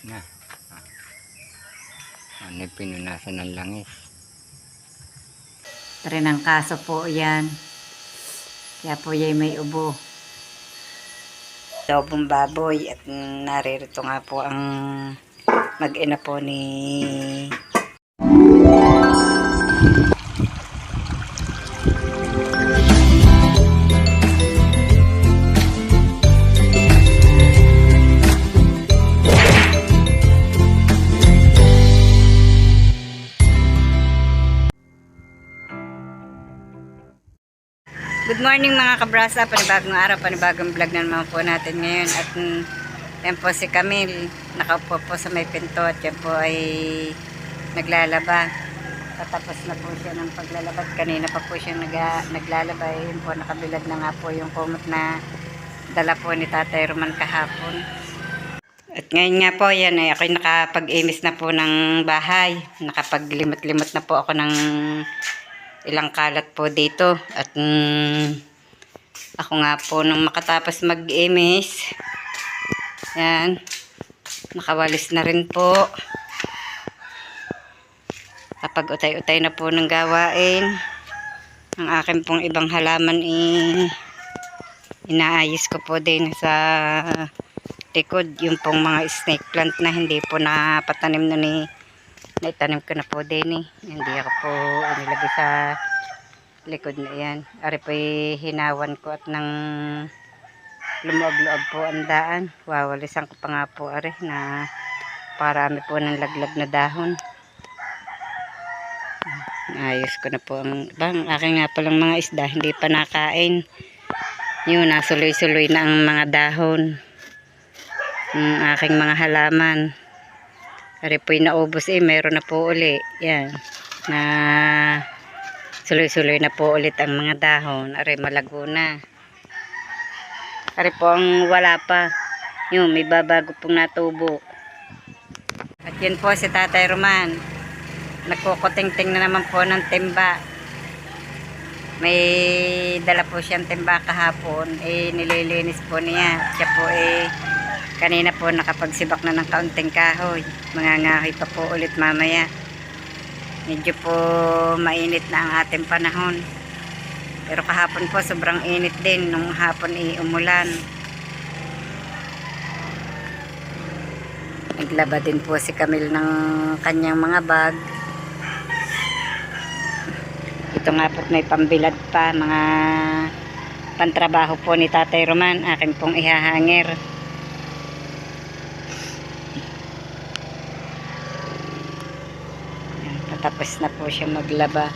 na. Ano pinunasan ng langis. Rin ang kaso po yan. Kaya po yan may ubo. Lobong baboy at naririto nga po ang mag-ina po ni Good morning mga kabrasa, panibagong araw, panibagong vlog na naman po natin ngayon. At yan po si Camille, nakaupo po sa may pinto at yan po ay naglalaba. Tatapos na po siya ng paglalaba. Kanina pa po siya naglalaba. Yun po, nakabilad na nga po yung kumot na dala po ni Tatay Roman kahapon. At ngayon nga po, yan ay ako'y nakapag-imis na po ng bahay. Nakapaglimot-limot na po ako ng ilang kalat po dito. At ako nga po nung makatapos mag-imis, yan, nakawalis na rin po. Kapag utay-utay na po ng gawain, ang akin pong ibang halaman inaayos ko po din sa likod. Yung pong mga snake plant na hindi po napatanim na naitanim ko na po din Hindi ako po inilagay sa likod na yan. Ari po hinawan ko at nang lumuag-luag po ang daan. Wawalisan ko pa nga po ari na parami po ng laglag na dahon. Ayos ko na po ang aking nga palang mga isda hindi pa nakain. Yun, nasuloy-suloy na ang mga dahon. Ang aking mga halaman. Ari po'y naubos meron na po uli. Yan. Na suloy-suloy na po ulit ang mga dahon. Ari malago na. Ari po ang wala pa. Yung may babago pong natubo. At yun po si Tatay Roman. Nagkukuting-ting na naman po ng timba. May dala po siyang timba kahapon. Nililinis po niya. Siya po kanina po nakapagsibak na ng kaunting kahoy. Mangangahoy pa po ulit mamaya. Medyo po mainit na ang ating panahon. Pero kahapon po sobrang init din. Nung hapon umulan. Naglaba din po si Camille ng kanyang mga bag. Ito nga po't may pambilad pa. Mga pantrabaho po ni Tatay Roman. Akin pong ihahangir. Tapos na po siya maglaba.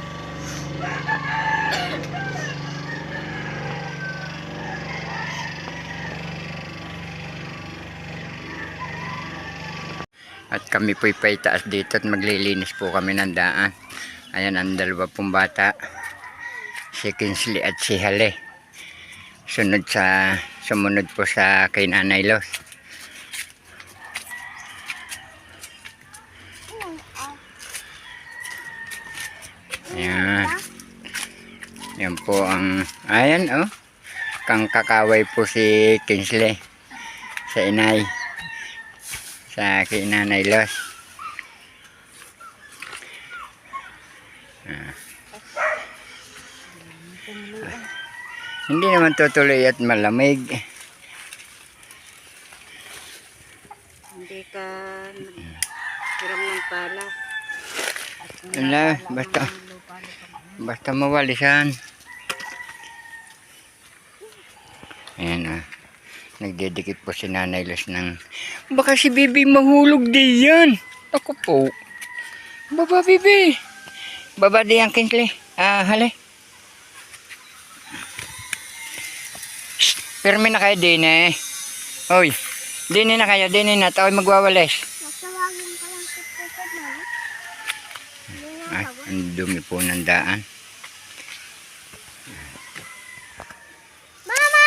At kami po'y paitaas dito at maglilinis po kami ng daan. Ayan ang dalawa pong bata. Si Kinsley at si Hale. Sumunod po sa kay Nanay Los. Ayan. Yan po ang ayan kang kakaway po si Kinsley sa inay sa kay Nanay Los. Hindi naman tutuloy at malamig. Hindi ka hiram ng pala. Wala, basta mawalisan. Ayan nagdedikit po si Nanay Los ng baka si Bibi mahulog di yan. Ako po. Baba Bibi. Baba di ang Kinsley. Hali. Pirmi na kayo din Hoy. Din na kayo. Din na. Tao'y magwawalis. Nasawagin ko lang sa pusod na. Ay, ang dumi po ng daan. Mama!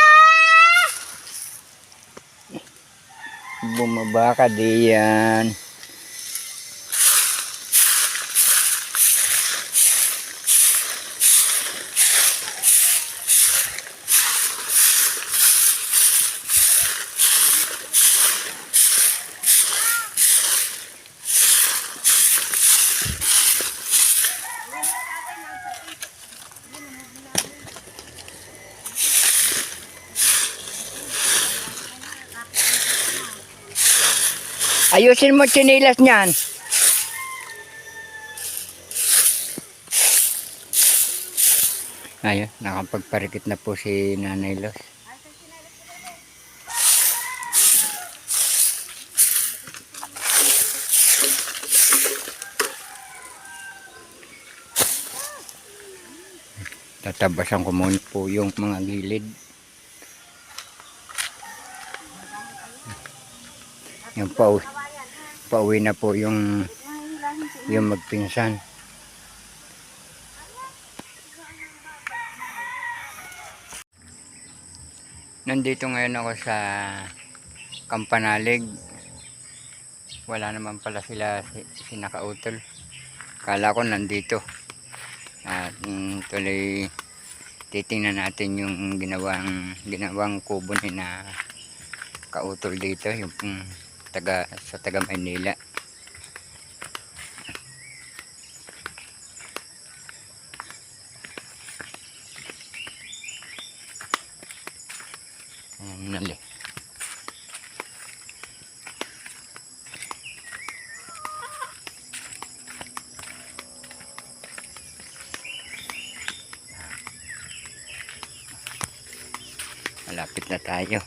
Bumaba ka diyan. Ayusin mo tsinelas niyan. Ayun, nakapagparikit na po si Nanay Los. Tatabasan ko muna po yung mga gilid. Yung pauwi na po yung magpinsan. Nandito ngayon ako sa Kampanalig. Wala naman pala sila sinakautol. Kala ko nandito. At tuloy titingnan natin yung ginawang kubo ni na kautol dito, yung sa taga Maynila. Ayan, nali. Malapit na tayo.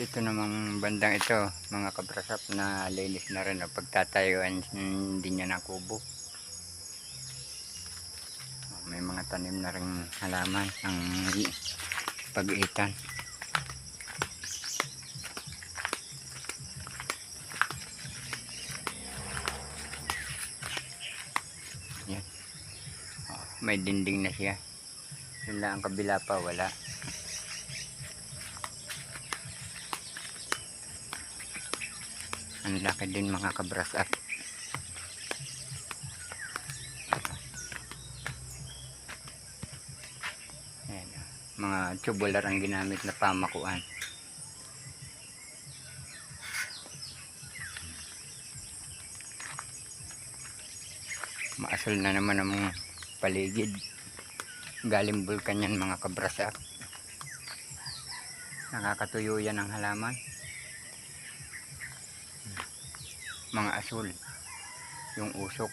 Dito namang bandang ito, mga kabrasap, na linis na rin ang pagtatayuan din niya ng kubo. May mga tanim na rin halaman ang pag-iitan. Yan. May dinding na siya. Yun lang ang kabila pa, wala. Ang laki din mga kabrasap. Ayan, mga tubular ang ginamit na pamakuan. Maasol na naman ang paligid. Galing bulkan yan mga kabrasap. Nakakatuyo yan ang halaman. Mga asul yung usok.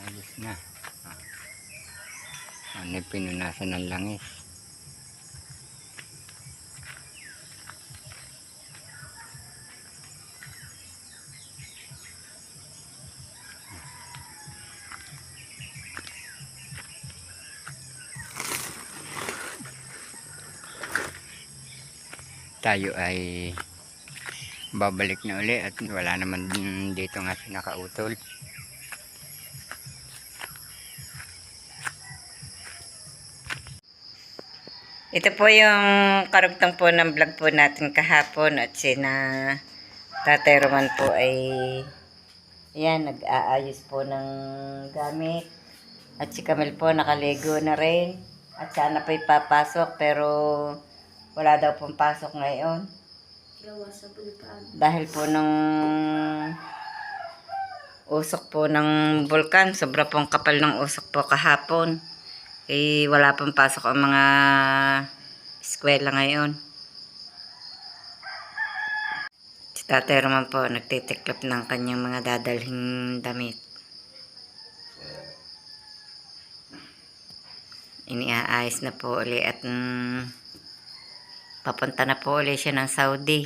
Ayos na. Ano yung pinunasan ng langis. Tayo ay babalik na uli at wala naman dito nga sinakautol. Ito po yung karugtong po ng vlog po natin kahapon at sina Tatay Roman po ay yan, nag-aayos po ng gamit. At si Camille po nakaligo na rin. At sana po ipapasok pero wala daw pong pasok ngayon. Dahil po nung usok po ng bulkan, sobra pong kapal ng usok po kahapon. Eh, wala pong pasok ang mga eskwela ngayon. Si Tatay Roman po nagtitiklop ng kanyang mga dadalhing damit. Iniaayos na po uli at papunta na po uli siya ng Saudi.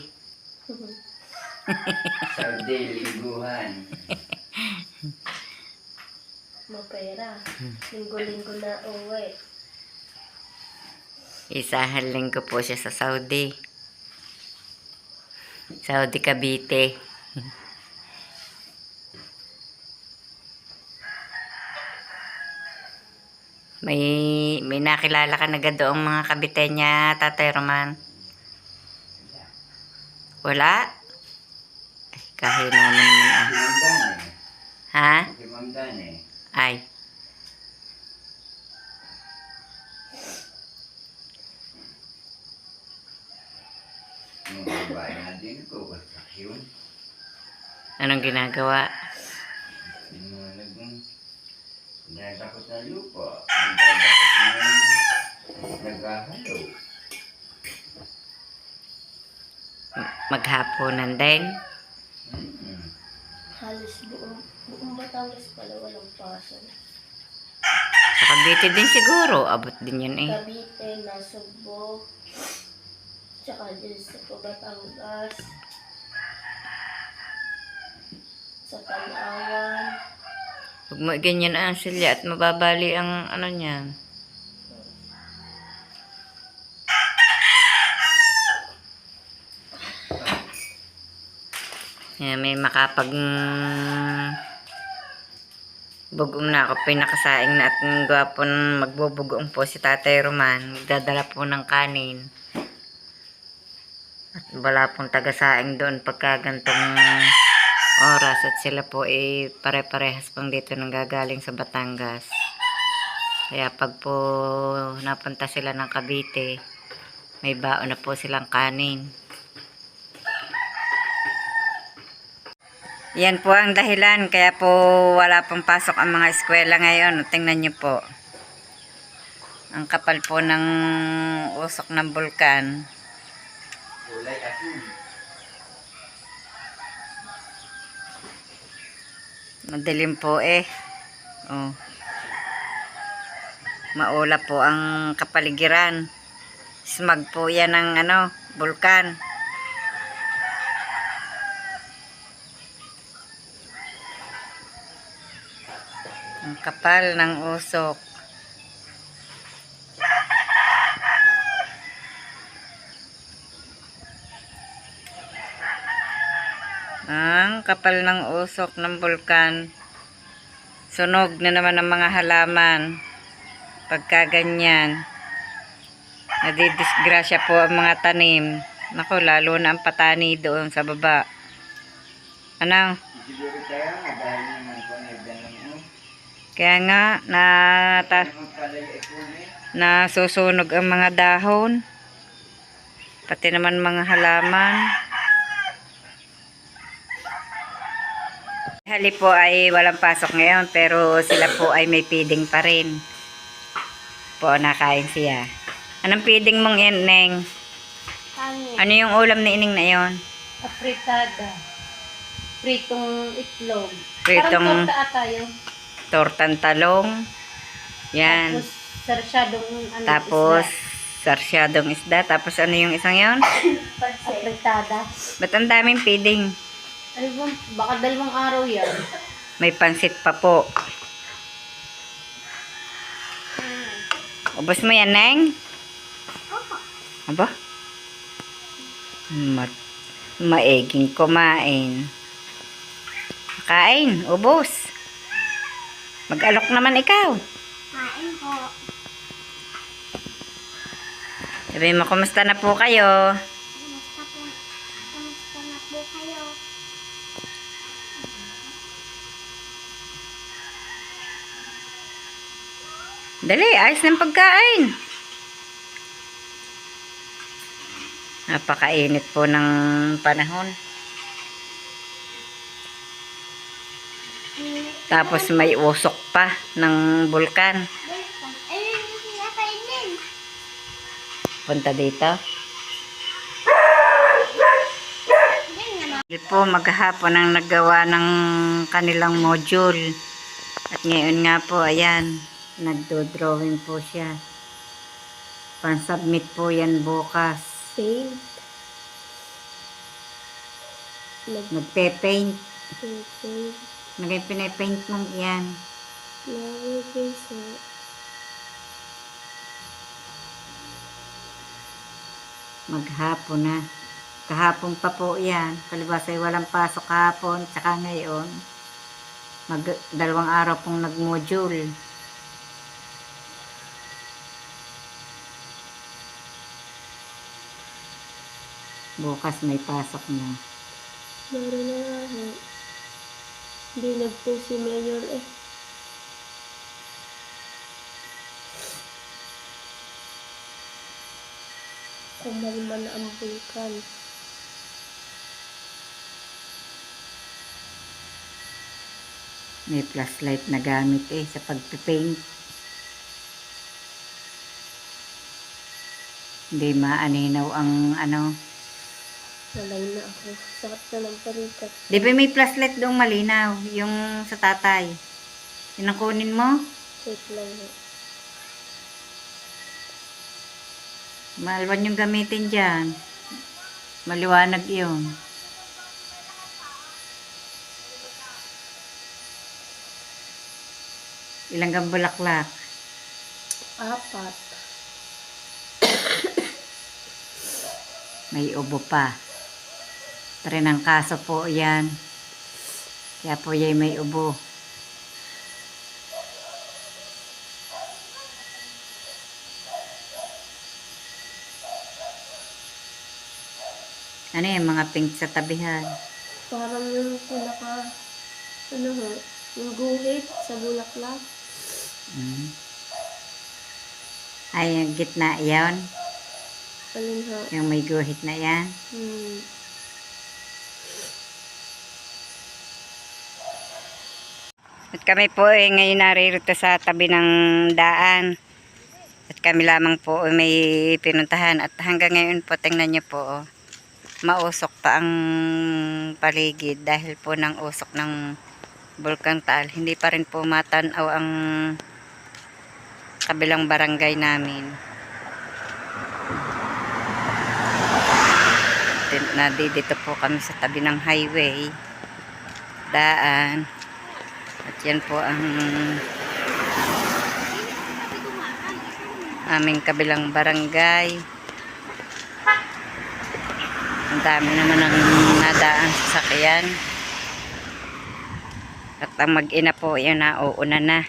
Saudi, liguhan. Mapera. Linggo-linggo na uwi. Isahang linggo po siya sa Saudi. Saudi Cavite. May nakilala ka na doong mga kabite niya, Tatay Roman? Wala? Ay, kahina naman ah. Si Ma'am Dan eh. Ha? Si Ma'am Dan eh. Ay. Mga babae na din ko, construction. Anong ginagawa? Yung mga nagdadakot na lupa, nagdadakot na naghahalo. Maghapunan din. Mm. Halos buong Batangas pala walang paso. Sa Cavite din siguro. Abot din yun eh. Cavite, Nasugbo, tsaka din sa Batangas, sa Palawan. Huwag mo ganyan ang silya at mababali ang ano niyan. Yan, may makapag bugong na ako. Pinakasaing na at gwapo magbubugong po si Tatay Roman. Magdadala po ng kanin. At wala pong tagasaing doon pagka gantong oras. At sila po pare-parehas pang dito nang gagaling sa Batangas. Kaya pag po napunta sila ng Cavite, may baon na po silang kanin. Yan po ang dahilan. Kaya po wala pang pasok ang mga eskwela ngayon. Tingnan nyo po. Ang kapal po ng usok ng bulkan. Kulay asul. Madilim po eh. Oh. Maula po ang kapaligiran. Smog po yan ng bulkan. Ang kapal ng usok. Ang kapal ng usok ng bulkan. Sunog na naman ang mga halaman. Pagka ganyan, nadidisgrasya po ang mga tanim. Naku, lalo na ang patani doon sa baba. Ano? Siguro kaya nga dahil naman ko nagdalang mo. Kaya nga, Naman pala yung ipon eh. nasusunog ang mga dahon. Pati naman mga halaman. Hali po ay walang pasok ngayon, pero sila po ay may feeding pa rin. Po, nakain siya. Anong feeding mong yan, Neng? Hangin. Ano yung ulam ni Ining na yon? Apritada. Pritong itlog. Pritong- Parang torta ata yun. Tortang talong. Yan. Tapos sarsyadong Tapos, sarsyadong isda. Tapos, ano yung isang yon? apritada. Ba't ang daming feeding? Ano ba? Baka 2 araw yan. May pansit pa po. Ubos mo yan, Neng? Aba? Maiging kumain. Kain, ubos. Mag-alok naman ikaw. Kain po. Sabi mo, kumusta na po kayo? Kamusta na po kayo? Dali, ayos ng pagkain. Napakainit po ng panahon. Tapos may usok pa ng bulkan. Ayun, nakainin. Punta dito. Hindi po maghapon ang naggawa ng kanilang module. At ngayon nga po, ayan, nagdo-drawing po siya. Pan-submit po yan bukas. Paint. Nagpe-paint. Paint. Pinapaint mong yan. Navigation. Maghapon na. Kahapon pa po yan. Palibas ay walang pasok kahapon. Tsaka ngayon. 2 araw pong nag-module. Bukas may pasok na. Meron na nga. Hindi nagpo si Mayor eh. Kumalma na ang bulkan. May flashlight na gamit sa pagpipaint. Hindi maaninaw ang Nalay na ako. Sakit na ng parikat. Di ba may flashlight doong malinaw? Yung sa tatay. Yun ang kunin mo? Wait lang ho. Malwan yung gamitin dyan. Maliwanag yun. Ilang gang bulaklak? 4. May ubo pa. Pero ng kaso po yan. Kaya po yan may ubo. Ano yung mga pink sa tabihan? Parang yung pinaka, yung guhit sa bulaklak. Ay, yung gitna yan. Alin ho? Yung may guhit na yan. At kami po ngayon naririto sa tabi ng daan. At kami lamang po may pinuntahan. At hanggang ngayon po, tingnan nyo po, mausok pa ang paligid dahil po ng usok ng Bulkang Taal. Hindi pa rin po matanaw ang kabilang barangay namin. Dito po kami sa tabi ng highway, daan. At yan po ang aming kabilang barangay. Ang dami naman ang nadaan sa sakyan. At ang mag-ina po, yan na, uuna na.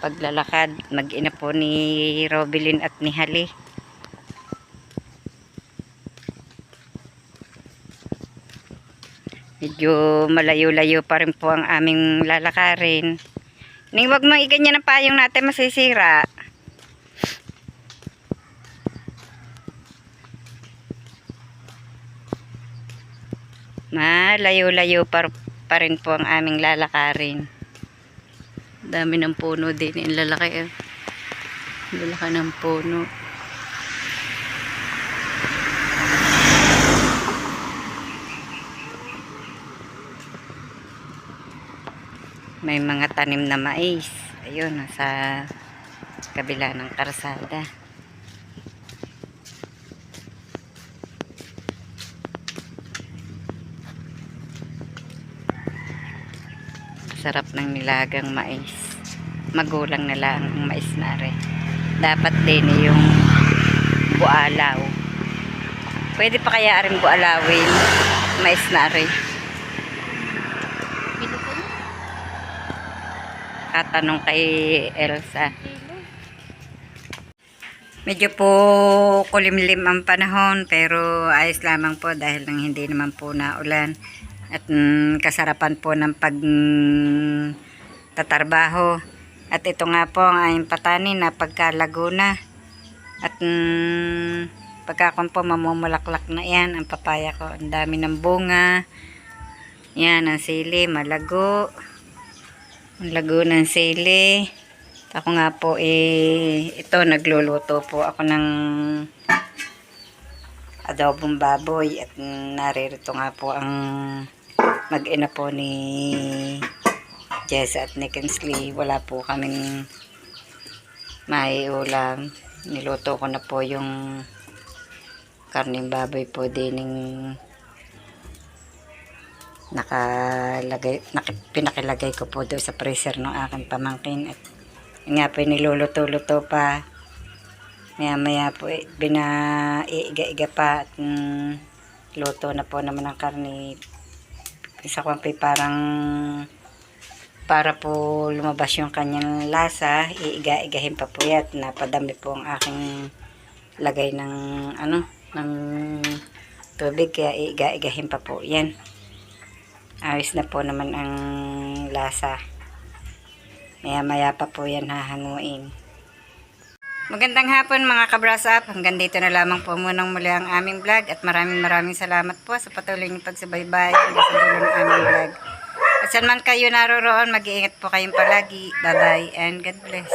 Paglalakad, mag-ina po ni Robilyn at ni Hali. Medyo malayo-layo pa rin po ang aming lalakarin. Huwag mo iganyan ang payong natin, masisira. Malayo-layo pa rin po ang aming lalakarin. Dami ng puno din. Ang lalaki. Lalaki ng puno. May mga tanim na mais. Ayun, sa kabila ng karsada. Sarap ng nilagang mais. Magulang na lang ang mais na rin. Dapat din yung bualaw. Pwede pa kaya rin bualawin mais na rin. Katanong kay Elsa. Medyo po kulimlim ang panahon pero ayos lamang po dahil nang hindi naman po naulan. At kasarapan po ng pagtatrabaho. At ito nga po ang aking patanin na pagkalago na. At pagkakon po mamumulaklak na yan ang papaya ko. Ang dami ng bunga. Yan ang sili, malago. Ang lago ng sili. Ako nga po ito nagluluto po ako ng adobong baboy. At naririto nga po ang mag-ina po ni Jessa at ni Kinsley. Wala po kaming may ulam. Niluto ko na po yung karning baboy po dining pinakilagay ko po doon sa freezer ng aking pamangkin. At nga po niluluto-luto pa. Maya po binaiga-iga pa at luto na po naman ang karne. Isa ko parang para po lumabas yung kanyang lasa, iiga-igahin pa po yan. Napadami po ang aking lagay ng ng tubig, kaya iiga-igahin pa po yan. Ayos na po naman ang lasa. Maya-maya pa po yan hahanguin. Magandang hapon mga kabrasap. Hanggang dito na lamang po munang muli ang aming vlog. At maraming salamat po sa patuloy niyong pagsubaybay hanggang sa dulo ng aming vlog. At Saan man kayo naroroon, mag-iingat po kayong palagi. Bye-bye and God bless.